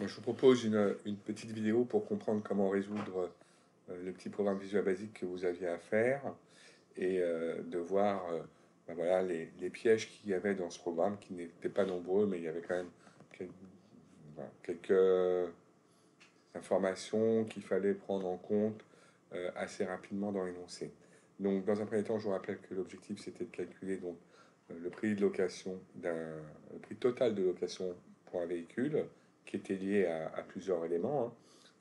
Je vous propose une petite vidéo pour comprendre comment résoudre le petit programme Visual Basic que vous aviez à faire et de voir ben voilà, les pièges qu'il y avait dans ce programme, qui n'étaient pas nombreux, mais il y avait quand même quelques, voilà, quelques informations qu'il fallait prendre en compte assez rapidement dans l'énoncé. Donc, dans un premier temps, je vous rappelle que l'objectif c'était de calculer donc le prix de location le prix total de location pour un véhicule qui était lié à plusieurs éléments, hein,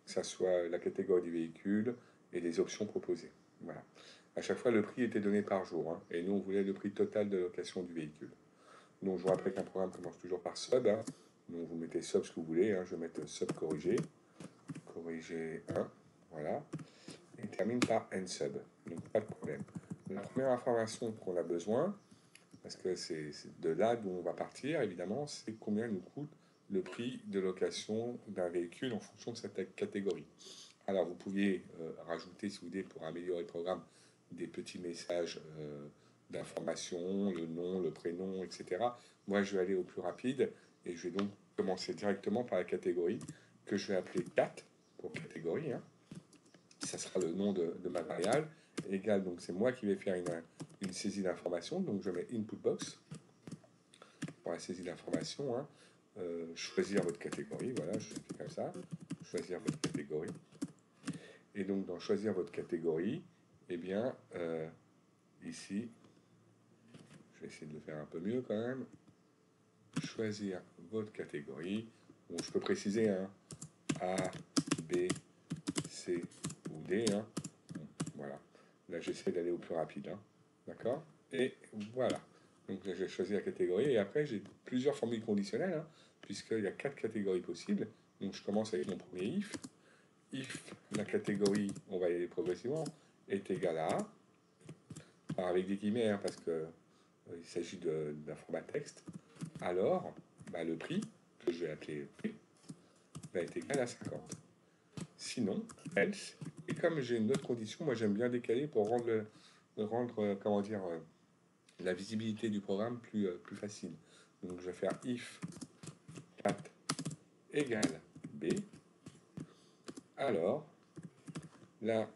que ce soit la catégorie du véhicule et les options proposées. Voilà. À chaque fois, le prix était donné par jour, hein, et nous on voulait le prix total de location du véhicule. Donc, je vous rappelle qu'un programme commence toujours par sub. Hein. Donc, vous mettez sub ce que vous voulez. Hein. Je vais mettre sub corrigé, corrigé 1, voilà, et termine par nsub. Donc, pas de problème. La première information qu'on a besoin, parce que c'est de là d'où on va partir, évidemment, c'est combien nous coûte le prix de location d'un véhicule en fonction de cette catégorie. Alors, vous pouviez rajouter, si vous voulez, pour améliorer le programme, des petits messages d'information, le nom, le prénom, etc. Moi, je vais aller au plus rapide et je vais donc commencer directement par la catégorie que je vais appeler 4 pour catégorie. Hein. Ça sera le nom de ma variable. Égal, donc c'est moi qui vais faire une saisie d'information. Donc, je mets input box pour la saisie d'information. Hein. Choisir votre catégorie, voilà, je fais comme ça. Choisir votre catégorie. Et donc, dans choisir votre catégorie, eh bien, ici, je vais essayer de le faire un peu mieux quand même. Choisir votre catégorie. Bon, je peux préciser hein, A, B, C ou D. Hein. Bon, voilà. Là, j'essaie d'aller au plus rapide. Hein. D'accord. Et voilà. Donc, là, j'ai choisi la catégorie. Et après, j'ai plusieurs formules conditionnelles, hein, puisqu'il y a 4 catégories possibles. Donc, je commence avec mon premier if. If la catégorie, on va y aller progressivement, est égale à A. Alors, avec des guillemets, hein, parce que il s'agit d'un format texte, alors bah, le prix, que je vais appeler prix, va être égal à 50. Sinon, else, et comme j'ai une autre condition, moi j'aime bien décaler pour rendre comment dire, la visibilité du programme plus facile. Donc je vais faire if 4 égale B, alors là,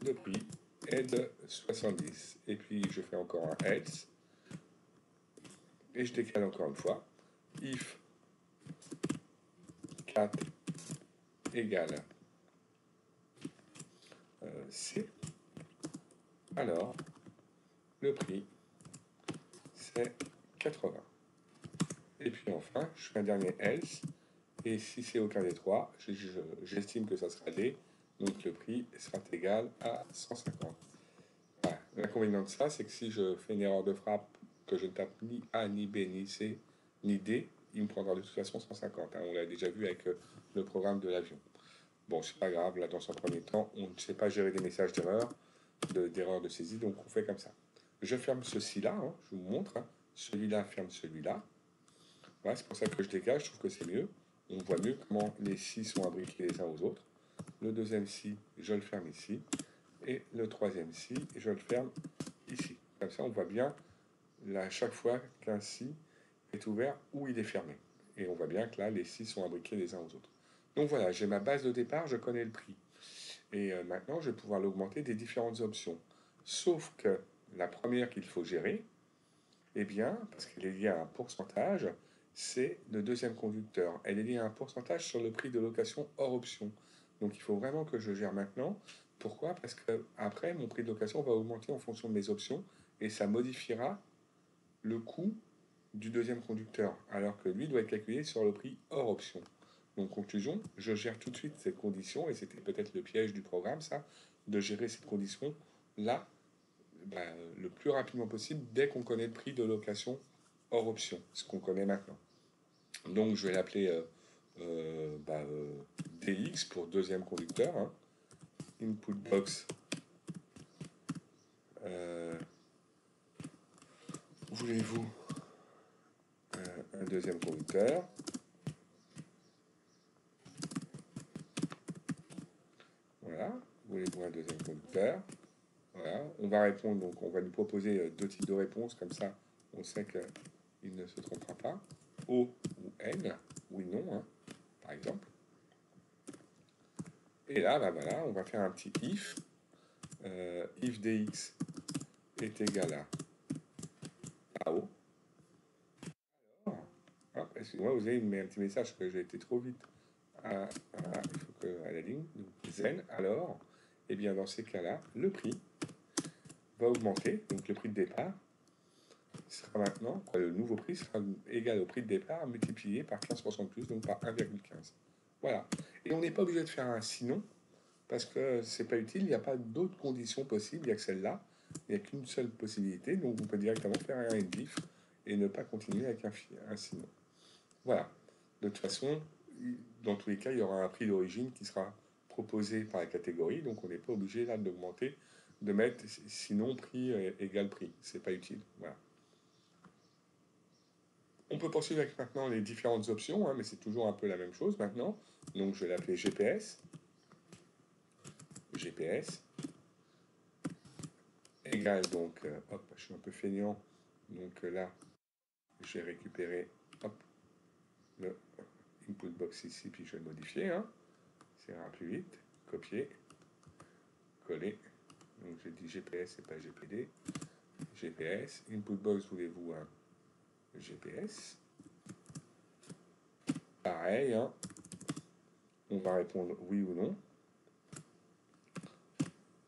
le prix est de 70. Et puis je fais encore un else, et je décale encore une fois. If 4 égale C, alors le prix c'est 80. Et puis enfin, je fais un dernier else, et si c'est aucun des trois, j'estime que ça sera D, donc le prix sera égal à 150. Voilà. L'inconvénient de ça, c'est que si je fais une erreur de frappe, que je ne tape ni A, ni B, ni C, ni D, il me prendra de toute façon 150. Hein. On l'a déjà vu avec le programme de l'avion. Bon, c'est pas grave, là, dans un premier temps, on ne sait pas gérer des messages d'erreur, de saisie, donc on fait comme ça. Je ferme ceci-là, hein, je vous montre. Hein. Celui-là ferme celui-là. Voilà, c'est pour ça que je dégage, je trouve que c'est mieux. On voit mieux comment les scies sont imbriqués les uns aux autres. Le deuxième scie, je le ferme ici. Et le troisième scie, je le ferme ici. Comme ça, on voit bien là, à chaque fois qu'un scie est ouvert ou il est fermé. Et on voit bien que là, les scies sont imbriqués les uns aux autres. Donc voilà, j'ai ma base de départ, je connais le prix. Et maintenant, je vais pouvoir l'augmenter des différentes options. Sauf que la première qu'il faut gérer, eh bien, parce qu'elle est liée à un pourcentage, c'est le deuxième conducteur. Elle est liée à un pourcentage sur le prix de location hors option. Donc il faut vraiment que je gère maintenant. Pourquoi? Parce que après, mon prix de location va augmenter en fonction de mes options et ça modifiera le coût du deuxième conducteur, alors que lui doit être calculé sur le prix hors option. Donc, conclusion, je gère tout de suite cette condition, et c'était peut-être le piège du programme, ça, de gérer cette condition là, bah, le plus rapidement possible, dès qu'on connaît le prix de location hors option, ce qu'on connaît maintenant. Donc, je vais l'appeler DX pour deuxième conducteur. Hein. Input box. Voulez-vous un deuxième conducteur? Voilà, voulez-vous un deuxième conducteur? Voilà, on va répondre, donc on va lui proposer deux types de réponses, comme ça on sait qu'il ne se trompera pas. O ou N, oui, non, hein, par exemple. Et là, bah voilà, on va faire un petit if. If dx est égal à AO. Excusez-moi, vous avez mis un petit message que j'ai été trop vite il faut que, à la ligne. Donc, zen, alors, et bien dans ces cas-là, le prix va augmenter. Donc le prix de départ sera maintenant, le nouveau prix sera égal au prix de départ multiplié par 15% de plus, donc par 1,15. Voilà. Et on n'est pas obligé de faire un sinon, parce que c'est pas utile, il n'y a pas d'autres conditions possibles, il n'y a que celle-là, il n'y a qu'une seule possibilité, donc on peut directement faire un if et ne pas continuer avec un sinon. Voilà. De toute façon, dans tous les cas, il y aura un prix d'origine qui sera proposé par la catégorie, donc on n'est pas obligé là d'augmenter, de mettre sinon prix égal prix, c'est pas utile. Voilà. On peut poursuivre avec maintenant les différentes options, hein, mais c'est toujours un peu la même chose maintenant. Donc je vais l'appeler GPS. GPS égale donc, hop, je suis un peu feignant, donc là, je vais récupérer, hop, le input box ici, puis je vais le modifier, hein. Ça ira plus vite. Copier, coller. Donc j'ai dit GPS et pas GPD. GPS, input box, voulez-vous un GPS? Pareil, hein. On va répondre oui ou non.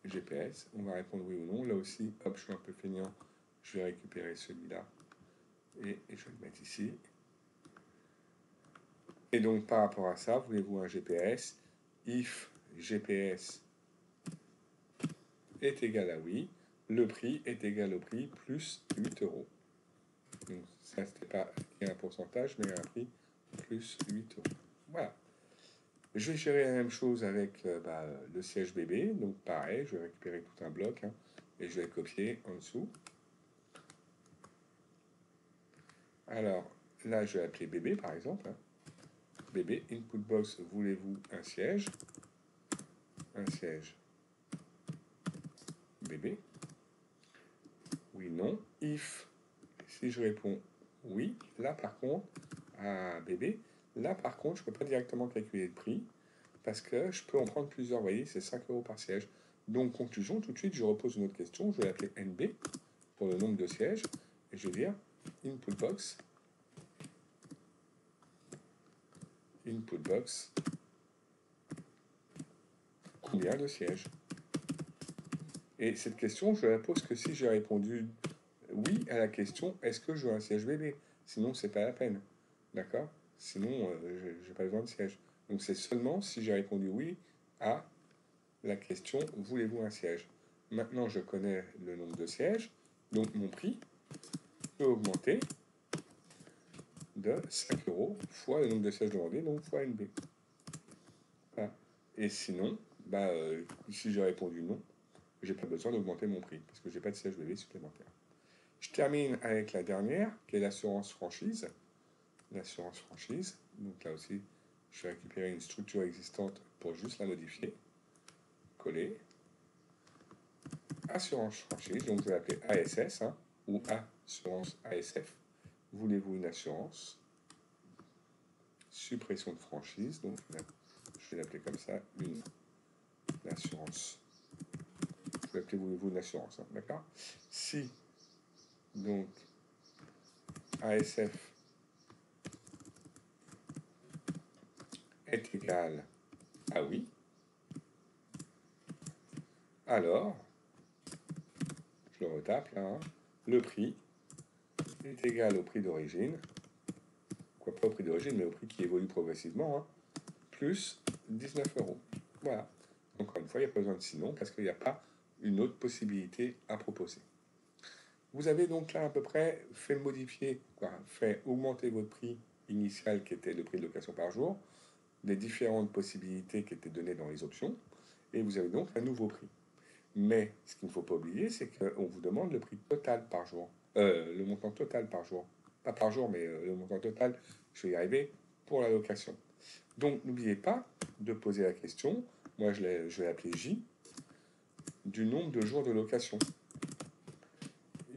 GPS, on va répondre oui ou non. Là aussi, hop, je suis un peu feignant, je vais récupérer celui-là et je vais le mettre ici. Et donc par rapport à ça, voulez-vous un GPS? If GPS est égal à oui, le prix est égal au prix plus 8 euros. Donc ça, c'était pas un pourcentage, mais un prix plus 8 euros. Voilà. Je vais gérer la même chose avec le siège bébé. Donc pareil, je vais récupérer tout un bloc, hein, et je vais le copier en dessous. Alors là, je vais appeler bébé par exemple. Hein. Bébé, input box, voulez-vous un siège? Un siège bébé. Oui, non. If, si je réponds oui, là par contre, à bébé, là par contre, je ne peux pas directement calculer le prix parce que je peux en prendre plusieurs. Vous voyez, c'est 5 euros par siège. Donc, conclusion, tout de suite, je repose une autre question. Je vais l'appeler NB pour le nombre de sièges et je vais dire input box. Input box. Combien de sièges? Et cette question, je la pose que si j'ai répondu oui à la question est-ce que je veux un siège bébé? Sinon, c'est pas la peine. D'accord? Sinon, j'ai pas besoin de siège. Donc, c'est seulement si j'ai répondu oui à la question voulez-vous un siège? Maintenant, je connais le nombre de sièges, donc mon prix peut augmenter de 5 euros fois le nombre de sièges demandés, donc fois NB. Voilà. Et sinon, si j'ai répondu non, j'ai pas besoin d'augmenter mon prix parce que j'ai pas de siège bébé supplémentaire. Je termine avec la dernière, qui est l'assurance franchise. L'assurance franchise, donc là aussi, je vais récupérer une structure existante pour juste la modifier. Coller. Assurance franchise, donc je vais l'appeler ASS, hein, ou assurance ASF. Voulez-vous une assurance? Suppression de franchise, donc je vais l'appeler comme ça, une assurance. Je vais l'appeler voulez-vous une assurance, hein, d'accord? Si, donc, ASF est égal à oui, alors, je le retape là, hein, le prix est égal au prix d'origine, quoi pas au prix d'origine, mais au prix qui évolue progressivement, hein, plus 19 euros. Voilà. Encore une fois, il n'y a pas besoin de sinon, parce qu'il n'y a pas une autre possibilité à proposer. Vous avez donc là à peu près fait modifier, fait augmenter votre prix initial qui était le prix de location par jour, des différentes possibilités qui étaient données dans les options, et vous avez donc un nouveau prix. Mais ce qu'il ne faut pas oublier, c'est qu'on vous demande le prix total par jour, le montant total par jour. Pas par jour, mais le montant total, je vais y arriver, pour la location. Donc n'oubliez pas de poser la question, moi je vais l'appeler J, du nombre de jours de location.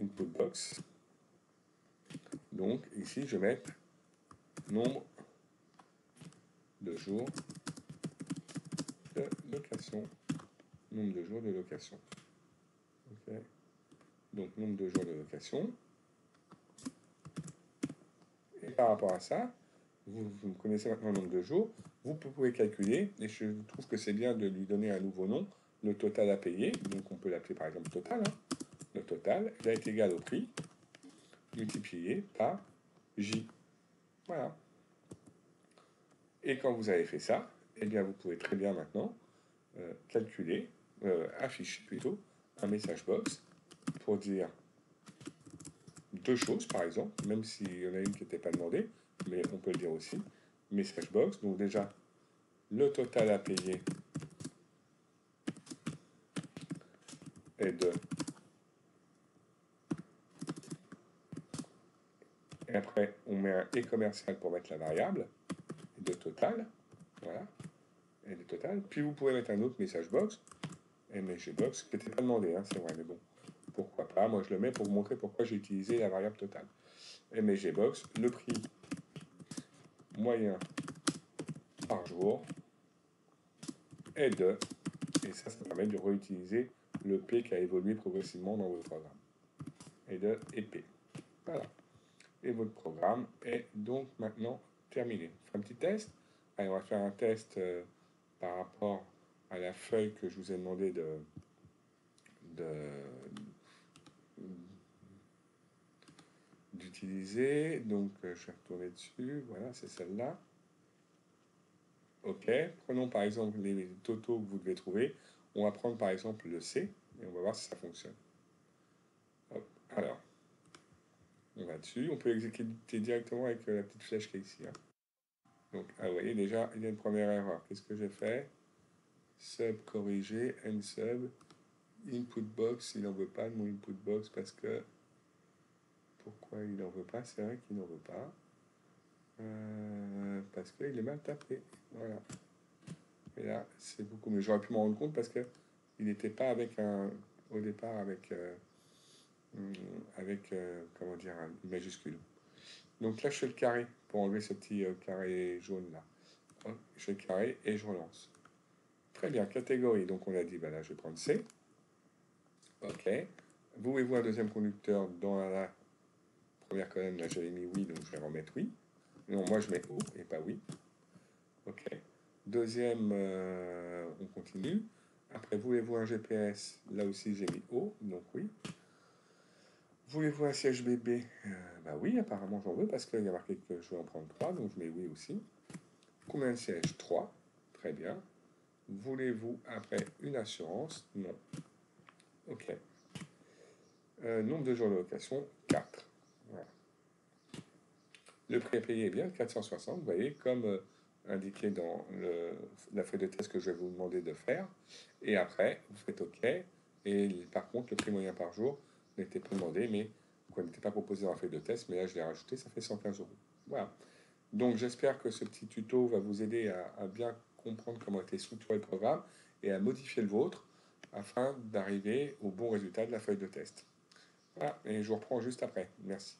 Input box. Donc ici je vais mettre nombre de jours de de location. Nombre de jours de location. Ok. Donc, nombre de jours de location. Et par rapport à ça, vous connaissez maintenant le nombre de jours, vous pouvez calculer, et je trouve que c'est bien de lui donner un nouveau nom, le total à payer, donc on peut l'appeler par exemple total, hein. Le total, il est égal au prix, multiplié par J. Voilà. Et quand vous avez fait ça, eh bien vous pouvez très bien maintenant calculer, afficher plutôt, un message box pour dire deux choses par exemple, même s'il y en a une qui n'était pas demandée, mais on peut le dire aussi, message box, donc déjà le total à payer est de, et après on met un et commercial pour mettre la variable, de total, voilà, et de total, puis vous pouvez mettre un autre message box, MSG box, qui n'était pas demandé, hein, c'est vrai, mais bon, pourquoi pas, moi je le mets pour vous montrer pourquoi j'ai utilisé la variable totale. MSG box, le prix moyen par jour est de, et ça permet de réutiliser le P qui a évolué progressivement dans votre programme, et de EP. Voilà. Et votre programme est donc maintenant terminé. On fait un petit test. Allez, on va faire un test par rapport à la feuille que je vous ai demandé d'utiliser. Donc, je vais retourner dessus. Voilà, c'est celle-là. OK. Prenons par exemple les totaux que vous devez trouver. On va prendre par exemple le C et on va voir si ça fonctionne. Hop. Alors, on va dessus. On peut exécuter directement avec la petite flèche qui est ici, hein. Donc, ah, vous voyez déjà, il y a une première erreur. Qu'est-ce que j'ai fait? Sub corrigé, nsub, input box, il n'en veut pas de mon input box parce que. Pourquoi il n'en veut pas? C'est vrai qu'il n'en veut pas. Parce qu'il est mal tapé. Voilà. Et là, c'est beaucoup mieux. J'aurais pu m'en rendre compte parce que il n'était pas avec un. Au départ, comment dire, une majuscule. Donc là, je fais le carré pour enlever ce petit carré jaune là. Hop, je fais le carré et je relance. Très bien, catégorie. Donc on a dit, bah là, je vais prendre C. OK. Voulez-vous un deuxième conducteur dans la première colonne? Là, j'avais mis oui, donc je vais remettre oui. Non, moi, je mets O et pas oui. OK. Deuxième, on continue. Après, voulez-vous un GPS? Là aussi, j'ai mis O, donc oui. Voulez-vous un siège bébé? Bah oui, apparemment, j'en veux parce qu'il y a marqué que je vais en prendre 3, donc je mets oui aussi. Combien de sièges? 3. Très bien. Voulez-vous après une assurance? Non. OK. Nombre de jours de location, 4. Voilà. Le prix à payer est bien 460, vous voyez, comme indiqué dans la feuille de test que je vais vous demander de faire. Et après, vous faites OK. Et par contre, le prix moyen par jour n'était pas demandé, mais n'était pas proposé dans la feuille de test, mais là, je l'ai rajouté, ça fait 115 euros. Voilà. Donc, j'espère que ce petit tuto va vous aider à bien comprendre comment était structuré le programme et à modifier le vôtre afin d'arriver au bon résultat de la feuille de test. Voilà, et je vous reprends juste après. Merci.